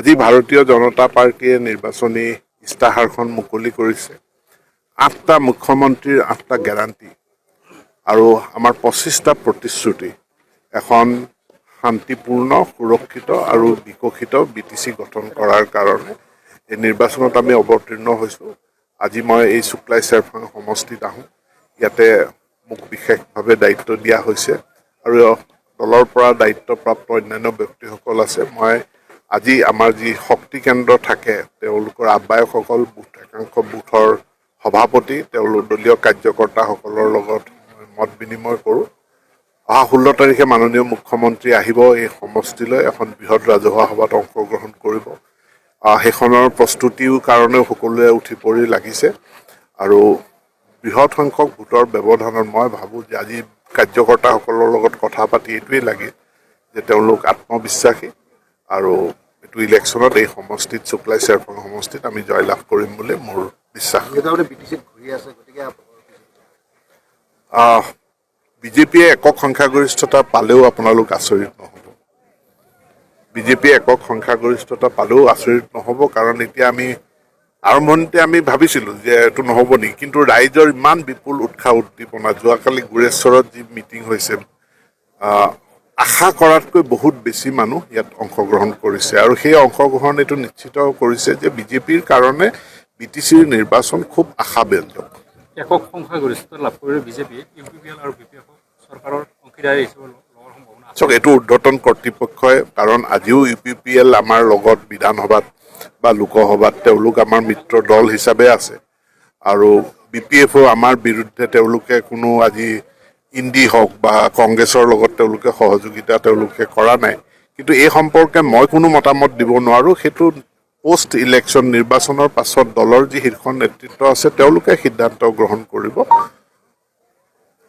আজি ভাৰতীয় জনতা পাৰ্টিয়ে নিৰ্বাচনী ইস্তাহাৰখন মুকলি কৰিছে। 8টা মুখ্যমন্ত্ৰীৰ 8টা গ্যাৰাণ্টি আৰু আমাৰ 25টা প্ৰতিশ্ৰুতি এখন শান্তিপূৰ্ণ, সুৰক্ষিত আৰু বিকশিত BTC গঠন কৰাৰ কাৰণে এই নিৰ্বাচনত আমি অৱতীৰ্ণ হৈছোঁ। আজি মই এই শুক্লাই চেৰফাং সমষ্টিত আহোঁ। ইয়াতে মোক বিশেষভাৱে দায়িত্ব দিয়া হৈছে আৰু দলৰ পৰা দায়িত্বপ্ৰাপ্ত অন্যান্য ব্যক্তিসকল আছে। মই আজি আমাৰ যি শক্তি কেন্দ্ৰ থাকে তেওঁলোকৰ আহ্বায়কসকল, একাংশ বুথৰ সভাপতি, তেওঁলোকৰ দলীয় কাৰ্যকৰ্তাসকলৰ লগত মত বিনিময় কৰোঁ। অহা 16 তাৰিখে মাননীয় মুখ্যমন্ত্ৰী আহিব এই সমষ্টিলৈ, এখন বৃহৎ ৰাজহুৱা সভাত অংশগ্ৰহণ কৰিব। সেইখনৰ প্ৰস্তুতিৰ কাৰণেও সকলোৱে উঠি পৰি লাগিছে আৰু বৃহৎ সংখ্যক ভোটৰ ব্যৱধানত মই ভাবোঁ যে আজি কাৰ্যকৰ্তাসকলৰ লগত কথা পাতি এইটোৱেই লাগে যে তেওঁলোক আত্মবিশ্বাসী আৰু এইটো ইলেকশ্যনত এই সমষ্টিত, শুক্লাই চেৰফাং সমষ্টিত আমি জয়লাভ কৰিম বুলি মোৰ বিশ্বাস। বিজেপিয়ে একক সংখ্যাগৰিষ্ঠতা পালেও আপোনালোক আচৰিত নহ'ব। বিজেপিয়ে একক সংখ্যাগৰিষ্ঠতা পালেও আচৰিত নহ'ব, কাৰণ এতিয়া আমি আৰম্ভণিতে আমি ভাবিছিলোঁ যে এইটো নহ'ব নেকি, কিন্তু ৰাইজৰ ইমান বিপুল উৎসাহ উদ্দীপনা, যোৱাকালি গুৰেশ্বৰত যি মিটিং হৈছে, আশা কৰাতকৈ বহুত বেছি মানুহ ইয়াত অংশগ্ৰহণ কৰিছে আৰু সেই অংশগ্ৰহণ এইটো নিশ্চিত কৰিছে যে বিজেপিৰ কাৰণে BTCৰ নিৰ্বাচন খুব আশাব্যঞ্জক। একক সংখ্যাগৰিষ্ঠতা লাভ কৰি বিজেপি UPPL আৰু BPF চৰকাৰৰ অংশীদাৰী হিচাপে লোৱাৰ সম্ভাৱনা আছে। এইটো ঊৰ্ধ্বতন কৰ্তৃপক্ষই, কাৰণ আজিও UPPL আমাৰ লগত বিধানসভাত বা লোকসভাত তেওঁলোক আমাৰ মিত্ৰ দল হিচাপে আছে আৰু BPFও আমাৰ বিৰুদ্ধে তেওঁলোকে কোনো আজি ইণ্ডি হওক বা কংগ্ৰেছৰ লগত তেওঁলোকে সহযোগিতা কৰা নাই। কিন্তু এই সম্পৰ্কে মই কোনো মতামত দিব নোৱাৰোঁ। সেইটো পোষ্ট ইলেকশ্যন নিৰ্বাচনৰ পাছত দলৰ যি শীৰ্ষ নেতৃত্ব আছে তেওঁলোকে সিদ্ধান্ত গ্ৰহণ কৰিব।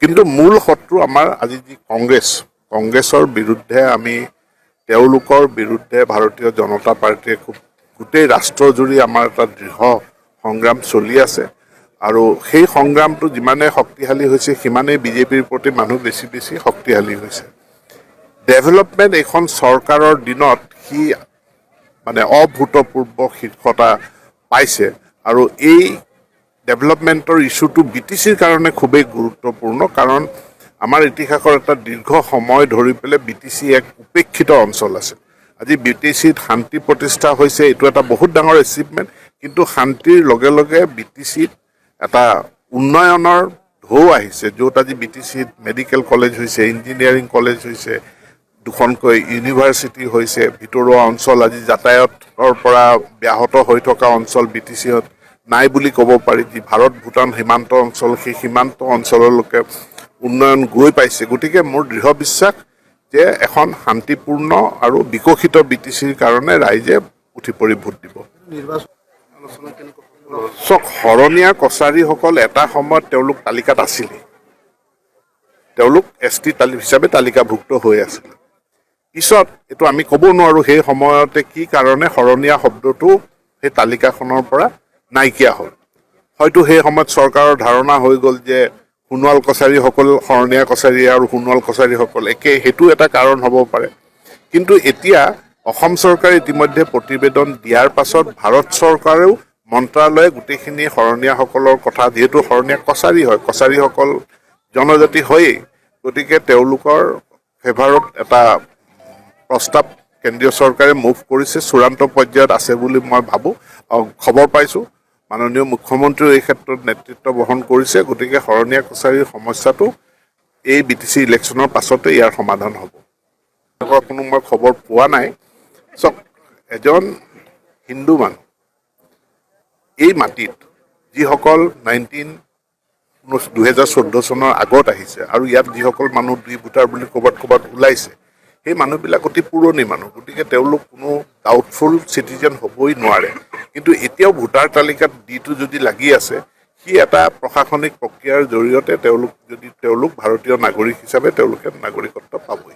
কিন্তু মূল শত্ৰু আমাৰ আজি যি কংগ্ৰেছৰ বিৰুদ্ধে তেওঁলোকৰ বিৰুদ্ধে ভাৰতীয় জনতা পাৰ্টীয়ে গোটেই ৰাষ্ট্ৰজুৰি আমাৰ এটা দৃঢ় সংগ্ৰাম চলি আছে আৰু সেই সংগ্ৰামটো যিমানে শক্তিশালী হৈছে সিমানেই বিজেপিৰ প্ৰতি মানুহ বেছি বেছি শক্তিশালী হৈছে। ডেভেলপমেণ্ট এইখন চৰকাৰৰ দিনত মানে অভূতপূৰ্ব শীৰ্ষতা পাইছে আৰু এই ডেভেলপমেণ্টৰ ইছ্যুটো BTCৰ কাৰণে খুবেই গুৰুত্বপূৰ্ণ, কাৰণ আমাৰ ইতিহাসৰ এটা দীৰ্ঘ সময় ধৰি পেলাই BTC এক উপেক্ষিত অঞ্চল আছে। আজি BTCত শান্তি প্ৰতিষ্ঠা হৈছে, এইটো এটা বহুত ডাঙৰ এচিভমেণ্ট, কিন্তু শান্তিৰ লগে লগে BTCত এটা উন্নয়নৰ ঢৌ আহিছে, য'ত আজি BTCত মেডিকেল কলেজ হৈছে, ইঞ্জিনিয়াৰিং কলেজ হৈছে, দুখনকৈ ইউনিভাৰ্চিটি হৈছে, ভিতৰুৱা অঞ্চল আজি যাতায়াতৰ পৰা ব্যাহত হৈ থকা অঞ্চল BTCত নাই বুলি ক'ব পাৰি। যি ভাৰত ভূটান সীমান্ত অঞ্চল, সেই সীমান্ত অঞ্চললৈকে উন্নয়ন গৈ পাইছে। গতিকে মোৰ দৃঢ় বিশ্বাস যে এখন শান্তিপূৰ্ণ আৰু বিকশিত BTCৰ কাৰণে ৰাইজে উঠি পৰি ভোট দিব। শৰণীয়া কছাৰীসকল এটা সময়ত তেওঁলোক তালিকাত আছিলে, তেওঁলোক ST হিচাপে তালিকাভুক্ত হৈ আছিলে। পিছত এইটো আমি ক'ব নোৱাৰোঁ সেই সময়তে কি কাৰণে শৰণীয়া শব্দটো সেই তালিকাখনৰ পৰা নাইকিয়া হ'ল। হয়তো সেই সময়ত চৰকাৰৰ ধাৰণা হৈ গ'ল যে সোণোৱাল কছাৰীসকল শৰণীয়া কছাৰী আৰু সোণোৱাল কছাৰীসকল একে, সেইটো এটা কাৰণ হ'ব পাৰে। কিন্তু এতিয়া অসম চৰকাৰে ইতিমধ্যে প্ৰতিবেদন দিয়াৰ পাছত ভাৰত চৰকাৰেও মন্ত্ৰালয়ে গোটেইখিনি শৰণীয়াসকলৰ কথা, যিহেতু শৰণীয়া কছাৰী হয়, কছাৰীসকল জনজাতি হয়েই, গতিকে তেওঁলোকৰ ফেভাৰত এটা প্ৰস্তাৱ কেন্দ্ৰীয় চৰকাৰে মুভ কৰিছে, চূড়ান্ত পৰ্যায়ত আছে বুলি মই ভাবোঁ। খবৰ পাইছোঁ মাননীয় মুখ্যমন্ত্ৰীও এই ক্ষেত্ৰত নেতৃত্ব বহন কৰিছে। গতিকে শৰণীয়া কছাৰীৰ সমস্যাটো এই BTC ইলেকশ্যনৰ পাছতে ইয়াৰ সমাধান হ'ব। কোনো মই খবৰ পোৱা নাই। এজন হিন্দু মানুহ এই মাটিত যিসকল 2014 চনৰ আগত আহিছে আৰু ইয়াত যিসকল মানুহ ভোটাৰ বুলি ক'ৰবাত ওলাইছে, সেই মানুহবিলাক অতি পুৰণি মানুহ, গতিকে তেওঁলোক কোনো ডাউটফুল চিটিজেন হ'বই নোৱাৰে। কিন্তু এতিয়াও ভোটাৰ তালিকাত ডিটো যদি লাগি আছে, সি এটা প্ৰশাসনিক প্ৰক্ৰিয়াৰ জৰিয়তে তেওঁলোক ভাৰতীয় নাগৰিক হিচাপে তেওঁলোকে নাগৰিকত্ব পাবই।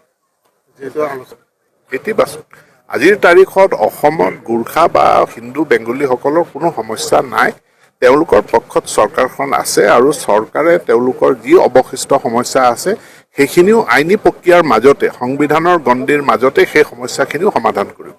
ইতিবাচক আজিৰ তাৰিখত অসমত গোৰ্খা বা হিন্দু বেংগলীসকলৰ কোনো সমস্যা নাই। তেওঁলোকৰ পক্ষত চৰকাৰখন আছে আৰু চৰকাৰে তেওঁলোকৰ যি অৱশিষ্ট সমস্যা আছে সেইখিনিও আইনী প্ৰক্ৰিয়াৰ মাজতে, সংবিধানৰ গণ্ডিৰ মাজতে সেই সমস্যাখিনিও সমাধান কৰিব।